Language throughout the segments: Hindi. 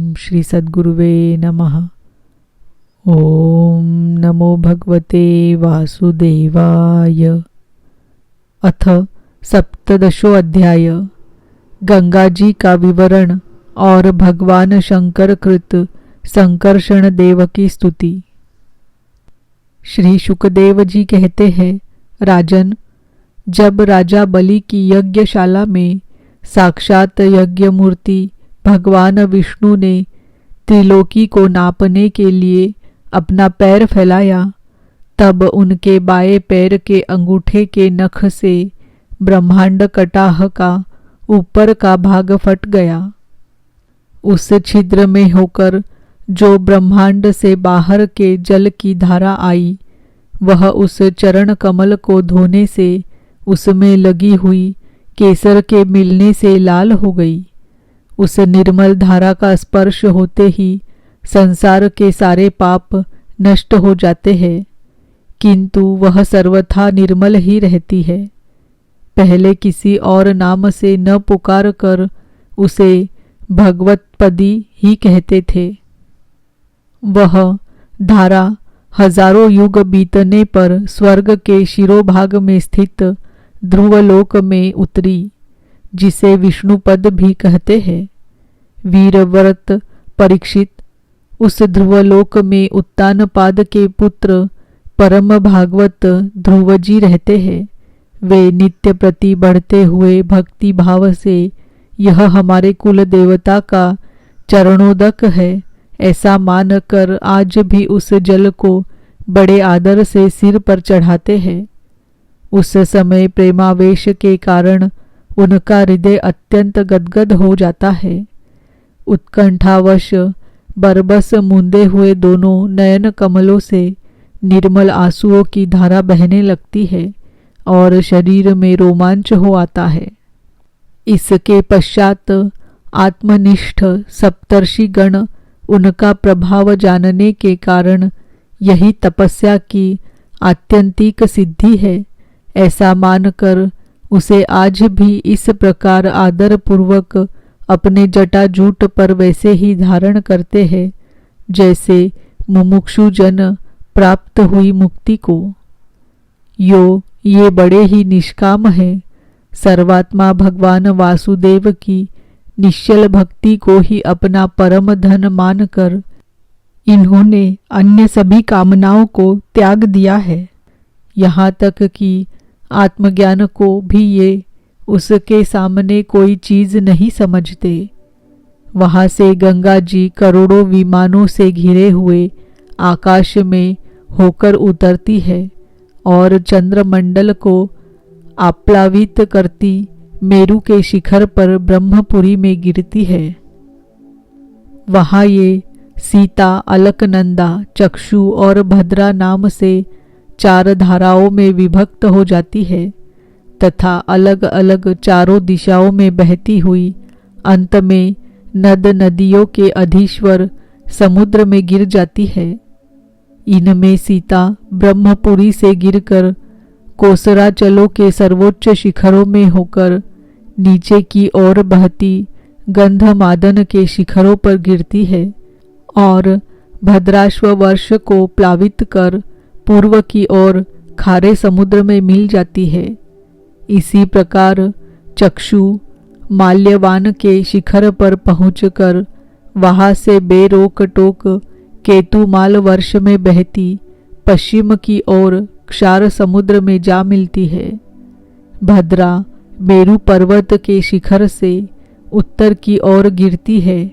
श्री सद्गुरुवे नमः। ओम नमो भगवते वासुदेवाय। अथ सप्तदशो अध्याय। गंगा जी का विवरण और भगवान शंकर कृत संकर्षण देव की स्तुति। श्री शुकदेव जी कहते हैं, राजन, जब राजा बलि की यज्ञशाला में साक्षात यज्ञ मूर्ति भगवान विष्णु ने त्रिलोकी को नापने के लिए अपना पैर फैलाया, तब उनके बाएं पैर के अंगूठे के नख से ब्रह्मांड कटाह का ऊपर का भाग फट गया। उस छिद्र में होकर जो ब्रह्मांड से बाहर के जल की धारा आई, वह उस चरण कमल को धोने से उसमें लगी हुई केसर के मिलने से लाल हो गई। उस निर्मल धारा का स्पर्श होते ही संसार के सारे पाप नष्ट हो जाते हैं, किंतु वह सर्वथा निर्मल ही रहती है। पहले किसी और नाम से न पुकार कर उसे भगवतपदी ही कहते थे। वह धारा हजारों युग बीतने पर स्वर्ग के शिरोभाग में स्थित ध्रुवलोक में उतरी, जिसे विष्णुपद भी कहते हैं। वीरव्रत परीक्षित उस ध्रुवलोक में उत्तानपाद के पुत्र परम भागवत ध्रुवजी रहते हैं। वे नित्य प्रति बढ़ते हुए भक्ति भाव से यह हमारे कुल देवता का चरणोदक है ऐसा मानकर आज भी उस जल को बड़े आदर से सिर पर चढ़ाते हैं। उस समय प्रेमावेश के कारण उनका हृदय अत्यंत गदगद हो जाता है। उत्कंठावश बरबस मूंदे हुए दोनों नयन कमलों से निर्मल आंसुओं की धारा बहने लगती है और शरीर में रोमांच हो आता है। इसके पश्चात आत्मनिष्ठ सप्तर्षि गण उनका प्रभाव जानने के कारण यही तपस्या की आत्यंतिक सिद्धि है ऐसा मानकर उसे आज भी इस प्रकार आदर पूर्वक अपने जटाजूट पर वैसे ही धारण करते हैं जैसे मुमुक्षु जन प्राप्त हुई मुक्ति को। ये बड़े ही निष्काम है। सर्वात्मा भगवान वासुदेव की निश्चल भक्ति को ही अपना परम धन मानकर इन्होंने अन्य सभी कामनाओं को त्याग दिया है। यहाँ तक कि आत्मज्ञान को भी ये उसके सामने कोई चीज नहीं समझते। वहां से गंगा जी करोड़ों विमानों से घिरे हुए आकाश में होकर उतरती है और चंद्रमंडल को आप्लावित करती मेरु के शिखर पर ब्रह्मपुरी में गिरती है। वहां ये सीता, अलकनंदा, चक्षु और भद्रा नाम से 4 धाराओं में विभक्त हो जाती है तथा अलग अलग चारों दिशाओं में बहती हुई अंत में नद नदियों के अधीश्वर समुद्र में गिर जाती है। इनमें सीता ब्रह्मपुरी से गिरकर कोसराचलों के सर्वोच्च शिखरों में होकर नीचे की ओर बहती गंधमादन के शिखरों पर गिरती है और भद्राश्व वर्ष को प्लावित कर पूर्व की ओर खारे समुद्र में मिल जाती है। इसी प्रकार चक्षु माल्यवान के शिखर पर पहुंचकर वहां से बेरोक टोक केतुमाल वर्ष में बहती पश्चिम की ओर क्षार समुद्र में जा मिलती है। भद्रा मेरु पर्वत के शिखर से उत्तर की ओर गिरती है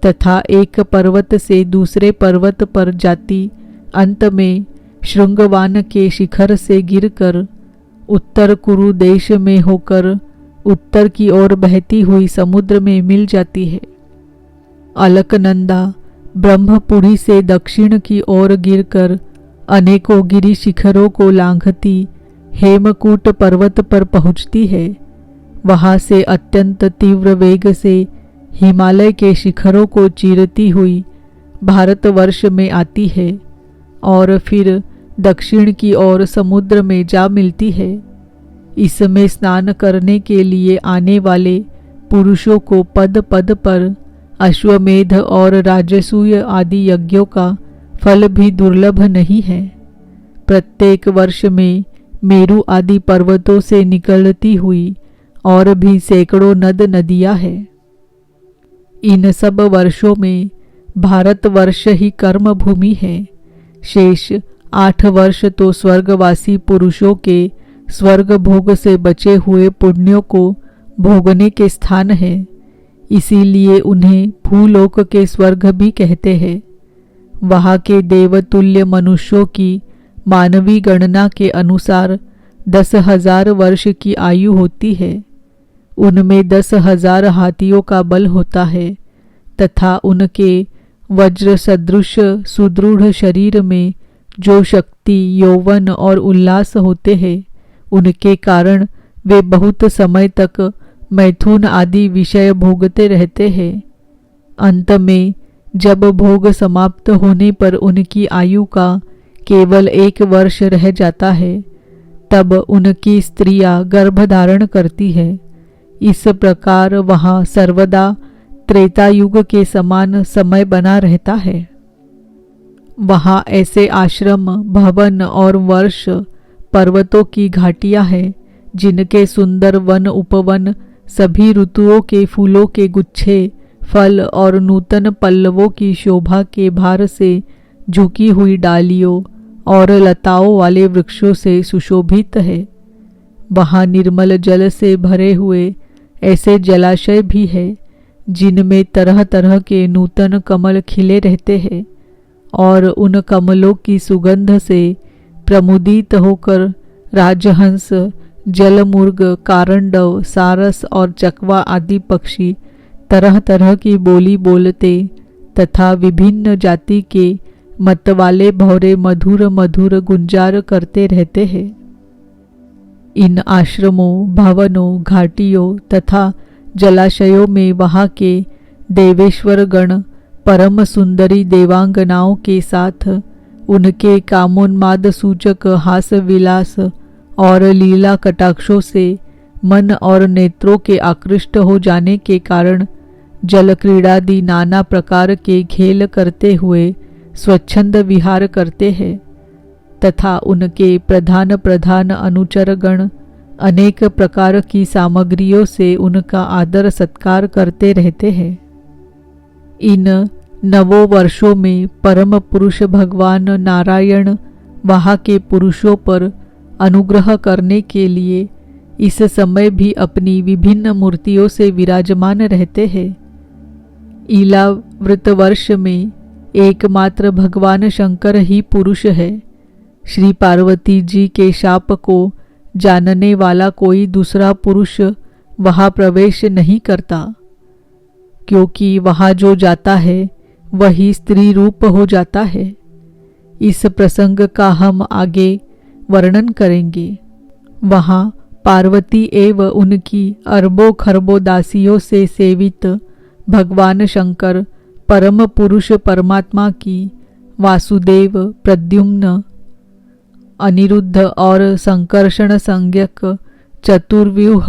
तथा एक पर्वत से दूसरे पर्वत पर जाती अंत में श्रृंगवान के शिखर से गिरकर उत्तर कुरु देश में होकर उत्तर की ओर बहती हुई समुद्र में मिल जाती है। अलकनंदा ब्रह्मपुरी से दक्षिण की ओर गिरकर अनेकों गिरि शिखरों को लांघती हेमकूट पर्वत पर पहुंचती है। वहां से अत्यंत तीव्र वेग से हिमालय के शिखरों को चीरती हुई भारतवर्ष में आती है और फिर दक्षिण की ओर समुद्र में जा मिलती है। इसमें स्नान करने के लिए आने वाले पुरुषों को पद पद पर अश्वमेध और राजसूय आदि यज्ञों का फल भी दुर्लभ नहीं है। प्रत्येक वर्ष में मेरु आदि पर्वतों से निकलती हुई और भी सैकड़ों नद नदियां हैं। इन सब वर्षों में भारतवर्ष ही कर्म भूमि है। शेष 8 वर्ष तो स्वर्गवासी पुरुषों के स्वर्ग भोग से बचे हुए पुण्यों को भोगने के स्थान है। इसीलिए उन्हें भूलोक के स्वर्ग भी कहते हैं। वहाँ के देवतुल्य मनुष्यों की मानवी गणना के अनुसार 10,000 वर्ष की आयु होती है। उनमें 10,000 हाथियों का बल होता है तथा उनके वज्र सदृश सुदृढ़ शरीर में जो शक्ति, यौवन और उल्लास होते हैं, उनके कारण वे बहुत समय तक मैथुन आदि विषय भोगते रहते हैं। अंत में जब भोग समाप्त होने पर उनकी आयु का केवल 1 वर्ष रह जाता है, तब उनकी स्त्रियां गर्भ धारण करती है। इस प्रकार वहाँ सर्वदा त्रेता युग के समान समय बना रहता है। वहाँ ऐसे आश्रम, भवन और वर्ष, पर्वतों की घाटियां हैं, जिनके सुंदर वन उपवन सभी ऋतुओं के फूलों के गुच्छे, फल और नूतन पल्लवों की शोभा के भार से झुकी हुई डालियों और लताओं वाले वृक्षों से सुशोभित है। वहाँ निर्मल जल से भरे हुए ऐसे जलाशय भी है, जिनमें तरह तरह के नूतन कमल खिले रहते हैं और उन कमलों की सुगंध से प्रमुदित होकर राजहंस, जलमुर्ग, कारंडव, सारस और चकवा आदि पक्षी तरह तरह की बोली बोलते तथा विभिन्न जाति के मतवाले भौरे मधुर मधुर गुंजार करते रहते हैं। इन आश्रमों, भवनों, घाटियों तथा जलाशयों में वहाँ के देवेश्वर गण परम सुंदरी देवांगनाओं के साथ उनके कामोन्माद सूचक हास विलास और लीला कटाक्षों से मन और नेत्रों के आकृष्ट हो जाने के कारण जल क्रीड़ादि नाना प्रकार के खेल करते हुए स्वच्छंद विहार करते हैं तथा उनके प्रधान प्रधान अनुचर गण अनेक प्रकार की सामग्रियों से उनका आदर सत्कार करते रहते हैं। इन नवों वर्षों में परम पुरुष भगवान नारायण वहाँ के पुरुषों पर अनुग्रह करने के लिए इस समय भी अपनी विभिन्न मूर्तियों से विराजमान रहते हैं। ईला व्रत वर्ष में एकमात्र भगवान शंकर ही पुरुष है। श्री पार्वती जी के शाप को जानने वाला कोई दूसरा पुरुष वहाँ प्रवेश नहीं करता, क्योंकि वहाँ जो जाता है वही स्त्री रूप हो जाता है। इस प्रसंग का हम आगे वर्णन करेंगे। वहाँ पार्वती एवं उनकी अरबों खरबों दासियों से सेवित भगवान शंकर परम पुरुष परमात्मा की वासुदेव, प्रद्युम्न, अनिरुद्ध और संकर्षण संज्ञक चतुर्व्यूह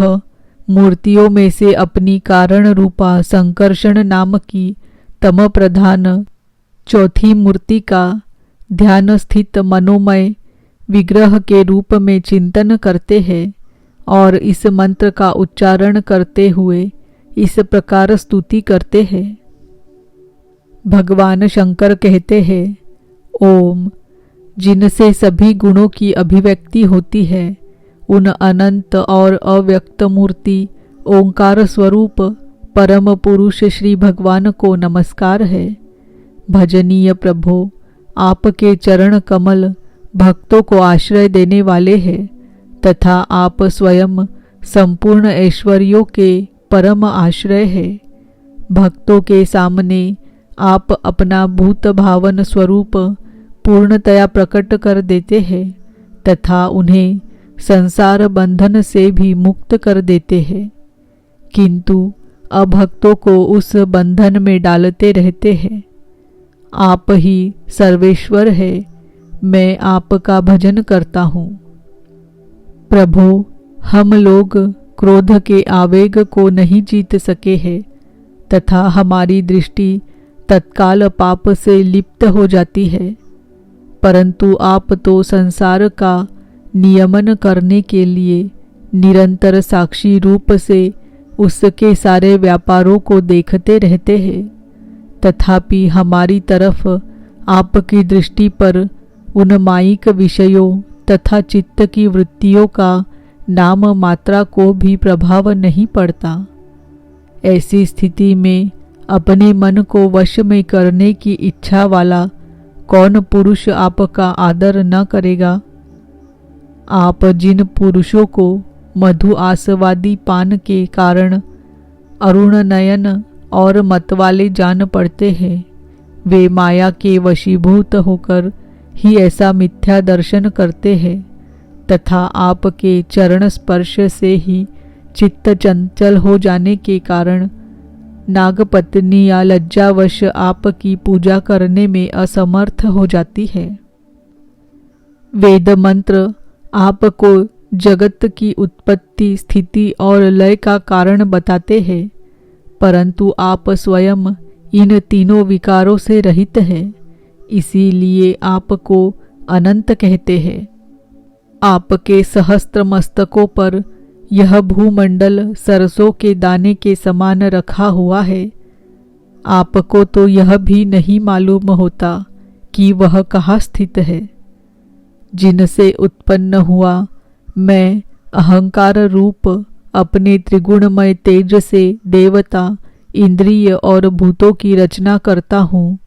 मूर्तियों में से अपनी कारण रूपा संकर्षण नाम की तम प्रधान चौथी मूर्ति का ध्यान स्थित मनोमय विग्रह के रूप में चिंतन करते हैं और इस मंत्र का उच्चारण करते हुए इस प्रकार स्तुति करते हैं। भगवान शंकर कहते हैं, ओम, जिनसे सभी गुणों की अभिव्यक्ति होती है, उन अनंत और अव्यक्त मूर्ति ओंकार स्वरूप परम पुरुष श्री भगवान को नमस्कार है। भजनीय प्रभो, आपके चरण कमल भक्तों को आश्रय देने वाले हैं तथा आप स्वयं संपूर्ण ऐश्वर्यों के परम आश्रय है। भक्तों के सामने आप अपना भूत भावन स्वरूप पूर्णतया प्रकट कर देते हैं तथा उन्हें संसार बंधन से भी मुक्त कर देते हैं, किंतु अभक्तों को उस बंधन में डालते रहते हैं। आप ही सर्वेश्वर है, मैं आपका भजन करता हूँ। प्रभु, हम लोग क्रोध के आवेग को नहीं जीत सके हैं तथा हमारी दृष्टि तत्काल पाप से लिप्त हो जाती है। परंतु आप तो संसार का नियमन करने के लिए निरंतर साक्षी रूप से उसके सारे व्यापारों को देखते रहते हैं, तथापि हमारी तरफ आपकी दृष्टि पर उन मायिक विषयों तथा चित्त की वृत्तियों का नाम मात्रा को भी प्रभाव नहीं पड़ता। ऐसी स्थिति में अपने मन को वश में करने की इच्छा वाला कौन पुरुष आपका आदर न करेगा। आप जिन पुरुषों को मधु आस्वादी पान के कारण अरुण नयन और मतवाले जान पड़ते हैं, वे माया के वशीभूत होकर ही ऐसा मिथ्या दर्शन करते हैं तथा आपके चरण स्पर्श से ही चित्त चंचल हो जाने के कारण नागपत्नी या लज्जावश आपकी पूजा करने में असमर्थ हो जाती है। वेद मंत्र आपको जगत की उत्पत्ति, स्थिति और लय का कारण बताते हैं, परंतु आप स्वयं इन तीनों विकारों से रहित हैं, इसीलिए आपको अनंत कहते हैं। आपके सहस्त्र मस्तकों पर यह भूमंडल सरसों के दाने के समान रखा हुआ है। आपको तो यह भी नहीं मालूम होता कि वह कहाँ स्थित है। जिनसे उत्पन्न हुआ मैं अहंकार रूप अपने त्रिगुणमय तेज से देवता, इंद्रिय और भूतों की रचना करता हूँ,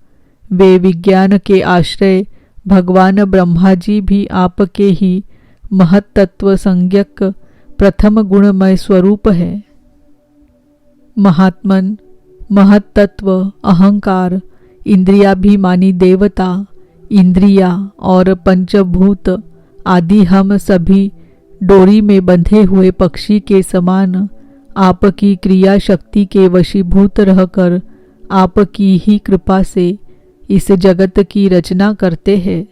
वे विज्ञान के आश्रय भगवान ब्रह्मा जी भी आपके ही महत्तत्व संज्ञक प्रथम गुणमय स्वरूप है। महात्मन, महत्तत्व, अहंकार, इंद्रियाभिमानी देवता, इंद्रिया और पंचभूत आदि हम सभी डोरी में बंधे हुए पक्षी के समान आपकी क्रिया शक्ति के वशीभूत रहकर आपकी ही कृपा से इस जगत की रचना करते हैं।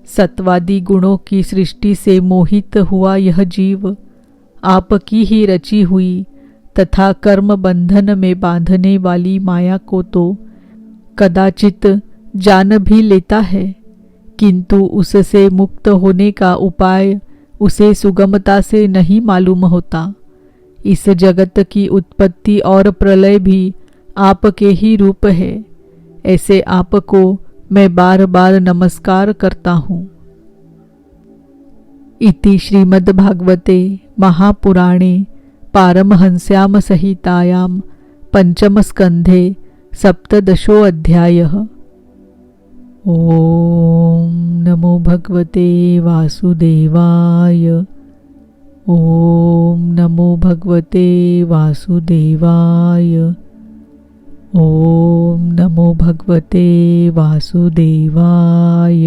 सत्वादी गुणों की सृष्टि से मोहित हुआ यह जीव आपकी ही रची हुई तथा कर्म बंधन में बांधने वाली माया को तो कदाचित जान भी लेता है, किंतु उससे मुक्त होने का उपाय उसे सुगमता से नहीं मालूम होता। इस जगत की उत्पत्ति और प्रलय भी आपके ही रूप है, ऐसे आपको मैं बार बार नमस्कार करता हूँ। इति श्रीमद्भागवते महापुराणे पारमहंस्याम संहितायां पंचमस्कन्धे सप्तदशोऽध्यायः। ओम नमो भगवते वासुदेवाय। ओम नमो भगवते वासुदेवाय। ओम नमो भगवते वासुदेवाय।